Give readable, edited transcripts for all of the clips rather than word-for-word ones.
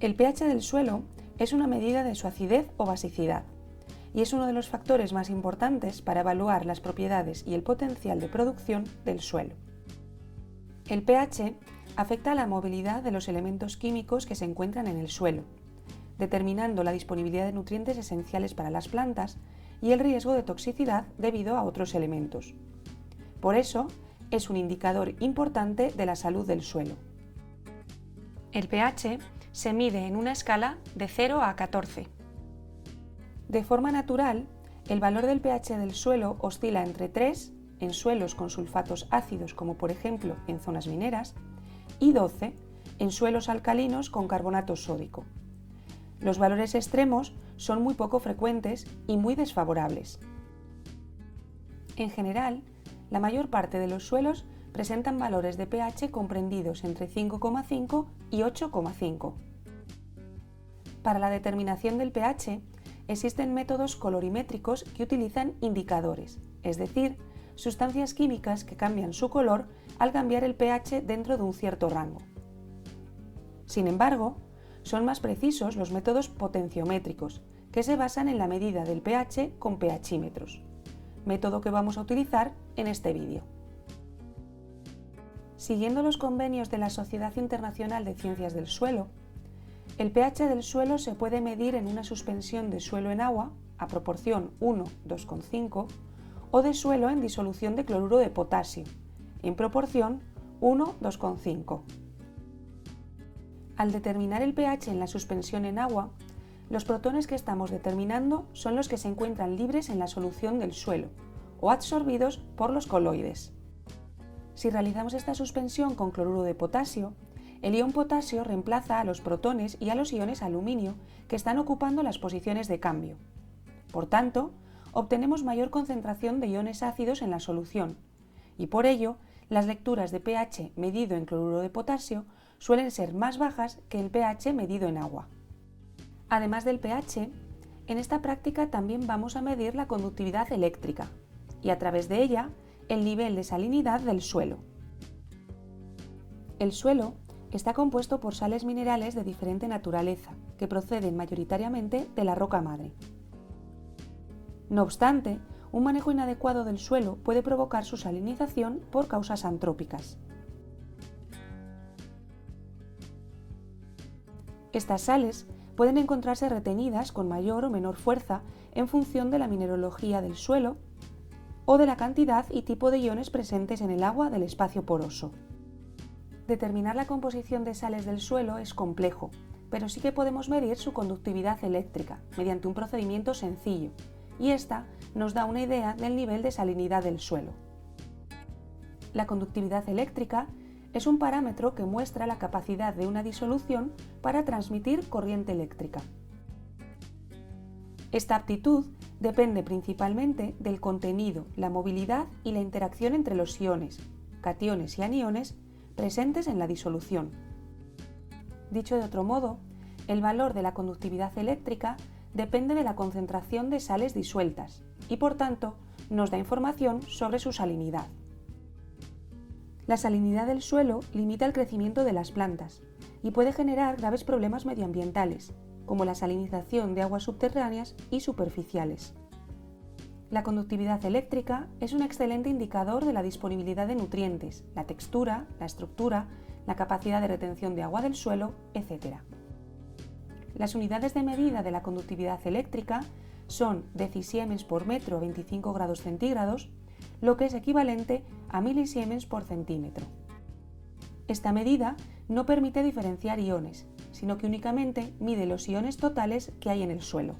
El pH del suelo es una medida de su acidez o basicidad y es uno de los factores más importantes para evaluar las propiedades y el potencial de producción del suelo. El pH afecta a la movilidad de los elementos químicos que se encuentran en el suelo, determinando la disponibilidad de nutrientes esenciales para las plantas y el riesgo de toxicidad debido a otros elementos. Por eso, es un indicador importante de la salud del suelo. El pH se mide en una escala de 0 a 14. De forma natural, el valor del pH del suelo oscila entre 3 en suelos con sulfatos ácidos, como por ejemplo en zonas mineras, y 12 en suelos alcalinos con carbonato sódico. Los valores extremos son muy poco frecuentes y muy desfavorables. En general, la mayor parte de los suelos presentan valores de pH comprendidos entre 5,5 y 8,5. Para la determinación del pH, existen métodos colorimétricos que utilizan indicadores, es decir, sustancias químicas que cambian su color al cambiar el pH dentro de un cierto rango. Sin embargo, son más precisos los métodos potenciométricos, que se basan en la medida del pH con pHímetros, método que vamos a utilizar en este vídeo. Siguiendo los convenios de la Sociedad Internacional de Ciencias del Suelo, el pH del suelo se puede medir en una suspensión de suelo en agua a proporción 1:2,5 o de suelo en disolución de cloruro de potasio en proporción 1:2,5. Al determinar el pH en la suspensión en agua, los protones que estamos determinando son los que se encuentran libres en la solución del suelo o absorbidos por los coloides. Si realizamos esta suspensión con cloruro de potasio, el ion potasio reemplaza a los protones y a los iones aluminio que están ocupando las posiciones de cambio. Por tanto, obtenemos mayor concentración de iones ácidos en la solución y por ello las lecturas de pH medido en cloruro de potasio suelen ser más bajas que el pH medido en agua. Además del pH, en esta práctica también vamos a medir la conductividad eléctrica y a través de ella el nivel de salinidad del suelo. El suelo está compuesto por sales minerales de diferente naturaleza, que proceden mayoritariamente de la roca madre. No obstante, un manejo inadecuado del suelo puede provocar su salinización por causas antrópicas. Estas sales pueden encontrarse retenidas con mayor o menor fuerza en función de la mineralogía del suelo o de la cantidad y tipo de iones presentes en el agua del espacio poroso. Determinar la composición de sales del suelo es complejo, pero sí que podemos medir su conductividad eléctrica mediante un procedimiento sencillo, y esta nos da una idea del nivel de salinidad del suelo. La conductividad eléctrica es un parámetro que muestra la capacidad de una disolución para transmitir corriente eléctrica. Esta aptitud depende principalmente del contenido, la movilidad y la interacción entre los iones, cationes y aniones presentes en la disolución. Dicho de otro modo, el valor de la conductividad eléctrica depende de la concentración de sales disueltas y, por tanto, nos da información sobre su salinidad. La salinidad del suelo limita el crecimiento de las plantas y puede generar graves problemas medioambientales, como la salinización de aguas subterráneas y superficiales. La conductividad eléctrica es un excelente indicador de la disponibilidad de nutrientes, la textura, la estructura, la capacidad de retención de agua del suelo, etc. Las unidades de medida de la conductividad eléctrica son decisiemens por metro a 25 grados centígrados, lo que es equivalente a milisiemens por centímetro. Esta medida no permite diferenciar iones, sino que únicamente mide los iones totales que hay en el suelo.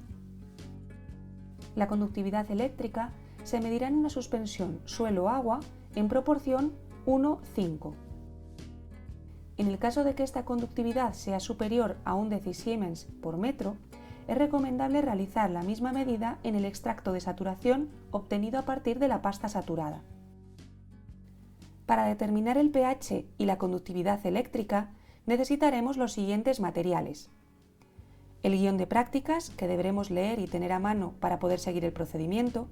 La conductividad eléctrica se medirá en una suspensión suelo-agua en proporción 1:5. En el caso de que esta conductividad sea superior a un decisiemens por metro, es recomendable realizar la misma medida en el extracto de saturación obtenido a partir de la pasta saturada. Para determinar el pH y la conductividad eléctrica necesitaremos los siguientes materiales: el guión de prácticas, que deberemos leer y tener a mano para poder seguir el procedimiento;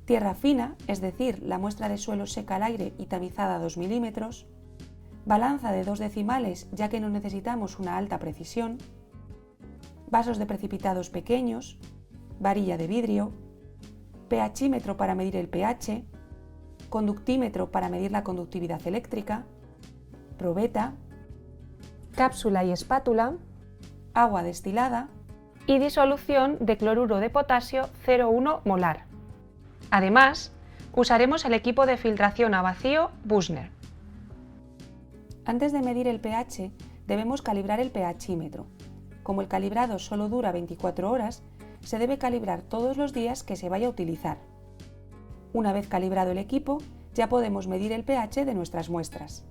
tierra fina, es decir, la muestra de suelo seca al aire y tamizada a 2 milímetros; balanza de 2 decimales ya que no necesitamos una alta precisión, vasos de precipitados pequeños, varilla de vidrio, pHímetro para medir el pH, conductímetro para medir la conductividad eléctrica, probeta, cápsula y espátula, agua destilada y disolución de cloruro de potasio 0,1 molar. Además, usaremos el equipo de filtración a vacío Buchner. Antes de medir el pH, debemos calibrar el pHímetro. Como el calibrado solo dura 24 horas, se debe calibrar todos los días que se vaya a utilizar. Una vez calibrado el equipo, ya podemos medir el pH de nuestras muestras.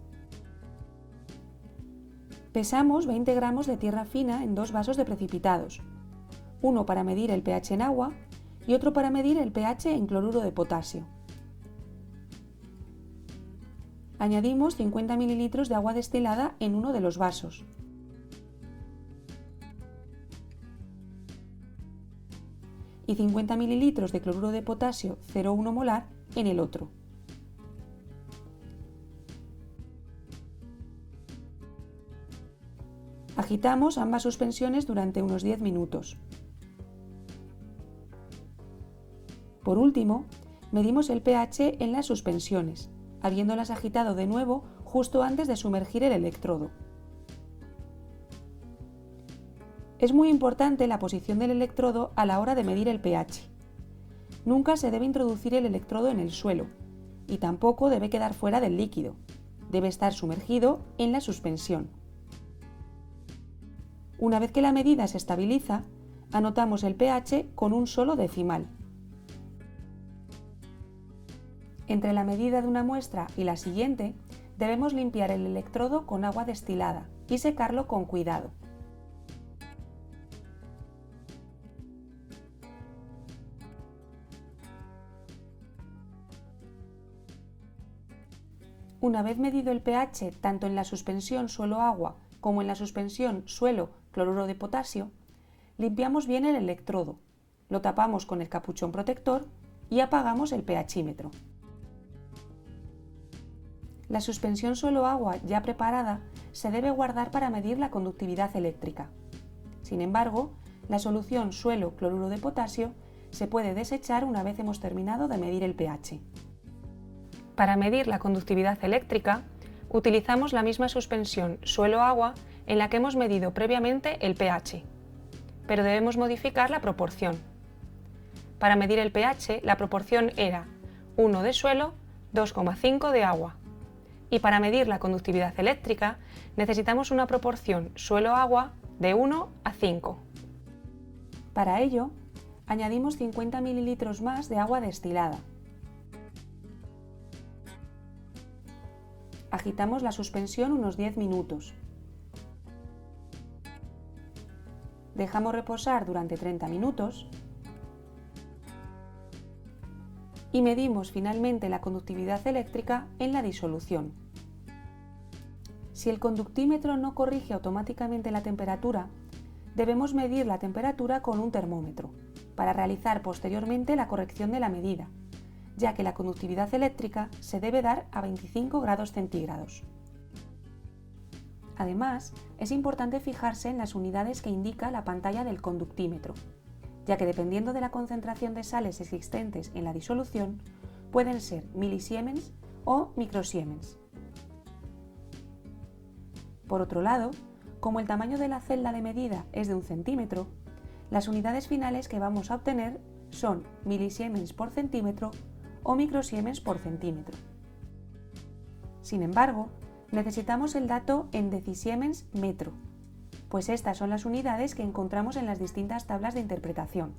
Pesamos 20 gramos de tierra fina en 2 vasos de precipitados, uno para medir el pH en agua y otro para medir el pH en cloruro de potasio. Añadimos 50 ml de agua destilada en uno de los vasos. Y 50 ml de cloruro de potasio 0,1 molar en el otro. Agitamos ambas suspensiones durante unos 10 minutos. Por último, medimos el pH en las suspensiones, habiéndolas agitado de nuevo justo antes de sumergir el electrodo. Es muy importante la posición del electrodo a la hora de medir el pH. Nunca se debe introducir el electrodo en el suelo y tampoco debe quedar fuera del líquido. Debe estar sumergido en la suspensión. Una vez que la medida se estabiliza, anotamos el pH con un solo decimal. Entre la medida de una muestra y la siguiente, debemos limpiar el electrodo con agua destilada y secarlo con cuidado. Una vez medido el pH tanto en la suspensión suelo-agua como en la suspensión suelo-cloruro de potasio, limpiamos bien el electrodo, lo tapamos con el capuchón protector y apagamos el pHímetro. La suspensión suelo-agua ya preparada se debe guardar para medir la conductividad eléctrica. Sin embargo, la solución suelo-cloruro de potasio se puede desechar una vez hemos terminado de medir el pH. Para medir la conductividad eléctrica, utilizamos la misma suspensión suelo-agua en la que hemos medido previamente el pH, pero debemos modificar la proporción. Para medir el pH, la proporción era 1 de suelo, 2,5 de agua. Y para medir la conductividad eléctrica necesitamos una proporción suelo-agua de 1 a 5. Para ello, añadimos 50 ml más de agua destilada. Agitamos la suspensión unos 10 minutos. Dejamos reposar durante 30 minutos y medimos finalmente la conductividad eléctrica en la disolución. Si el conductímetro no corrige automáticamente la temperatura, debemos medir la temperatura con un termómetro, para realizar posteriormente la corrección de la medida, ya que la conductividad eléctrica se debe dar a 25 grados centígrados. Además, es importante fijarse en las unidades que indica la pantalla del conductímetro, ya que dependiendo de la concentración de sales existentes en la disolución, pueden ser milisiemens o microsiemens. Por otro lado, como el tamaño de la celda de medida es de 1 centímetro, las unidades finales que vamos a obtener son milisiemens por centímetro o microsiemens por centímetro. Sin embargo, necesitamos el dato en decisiemens metro, pues estas son las unidades que encontramos en las distintas tablas de interpretación.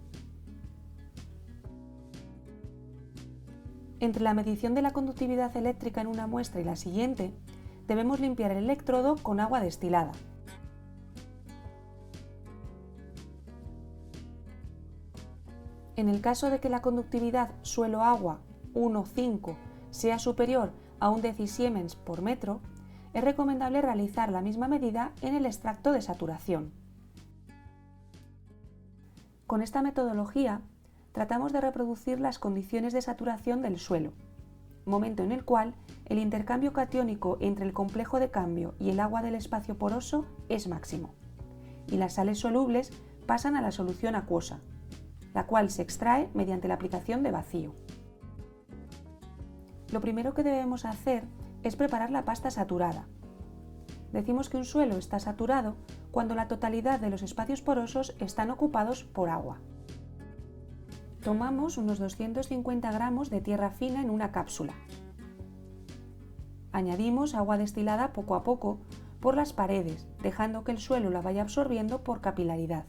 Entre la medición de la conductividad eléctrica en una muestra y la siguiente, debemos limpiar el electrodo con agua destilada. En el caso de que la conductividad suelo-agua 1,5 sea superior a 1 decisiemens por metro, es recomendable realizar la misma medida en el extracto de saturación. Con esta metodología, tratamos de reproducir las condiciones de saturación del suelo, momento en el cual el intercambio catiónico entre el complejo de cambio y el agua del espacio poroso es máximo, y las sales solubles pasan a la solución acuosa, la cual se extrae mediante la aplicación de vacío. Lo primero que debemos hacer es preparar la pasta saturada. Decimos que un suelo está saturado cuando la totalidad de los espacios porosos están ocupados por agua. Tomamos unos 250 gramos de tierra fina en una cápsula. Añadimos agua destilada poco a poco por las paredes, dejando que el suelo la vaya absorbiendo por capilaridad.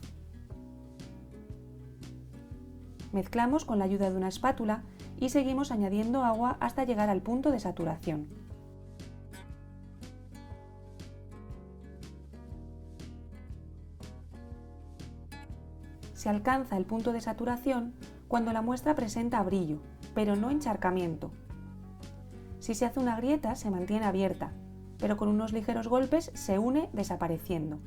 Mezclamos con la ayuda de una espátula y seguimos añadiendo agua hasta llegar al punto de saturación. Se alcanza el punto de saturación cuando la muestra presenta brillo, pero no encharcamiento. Si se hace una grieta, se mantiene abierta, pero con unos ligeros golpes se une desapareciendo.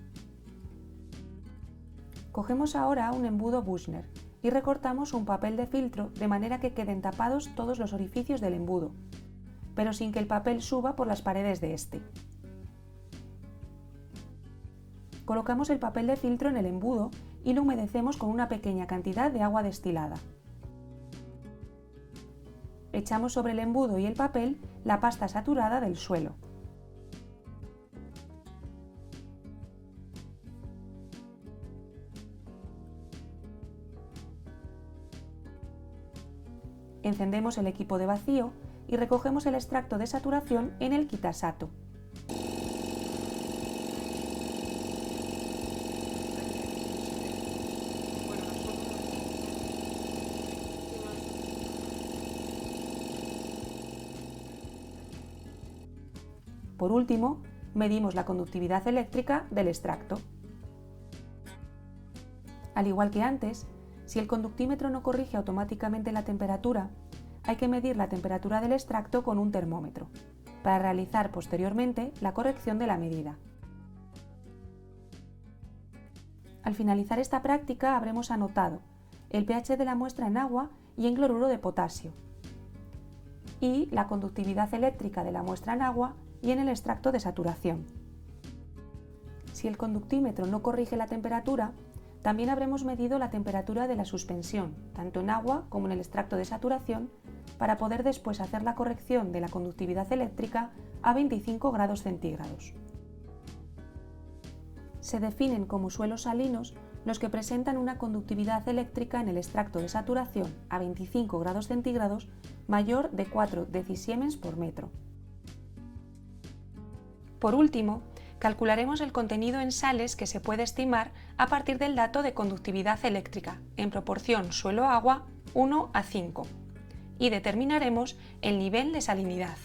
Cogemos ahora un embudo Büchner y recortamos un papel de filtro de manera que queden tapados todos los orificios del embudo, pero sin que el papel suba por las paredes de este. Colocamos el papel de filtro en el embudo y lo humedecemos con una pequeña cantidad de agua destilada. Echamos sobre el embudo y el papel la pasta saturada del suelo. Encendemos el equipo de vacío y recogemos el extracto de saturación en el Kitasato. Por último, medimos la conductividad eléctrica del extracto. Al igual que antes, si el conductímetro no corrige automáticamente la temperatura, hay que medir la temperatura del extracto con un termómetro, para realizar posteriormente la corrección de la medida. Al finalizar esta práctica habremos anotado el pH de la muestra en agua y en cloruro de potasio, y la conductividad eléctrica de la muestra en agua y en el extracto de saturación. Si el conductímetro no corrige la temperatura, también habremos medido la temperatura de la suspensión, tanto en agua como en el extracto de saturación, para poder después hacer la corrección de la conductividad eléctrica a 25 grados centígrados. Se definen como suelos salinos los que presentan una conductividad eléctrica en el extracto de saturación a 25 grados centígrados mayor de 4 decisiemens por metro. Por último, calcularemos el contenido en sales que se puede estimar a partir del dato de conductividad eléctrica en proporción suelo-agua 1 a 5 y determinaremos el nivel de salinidad.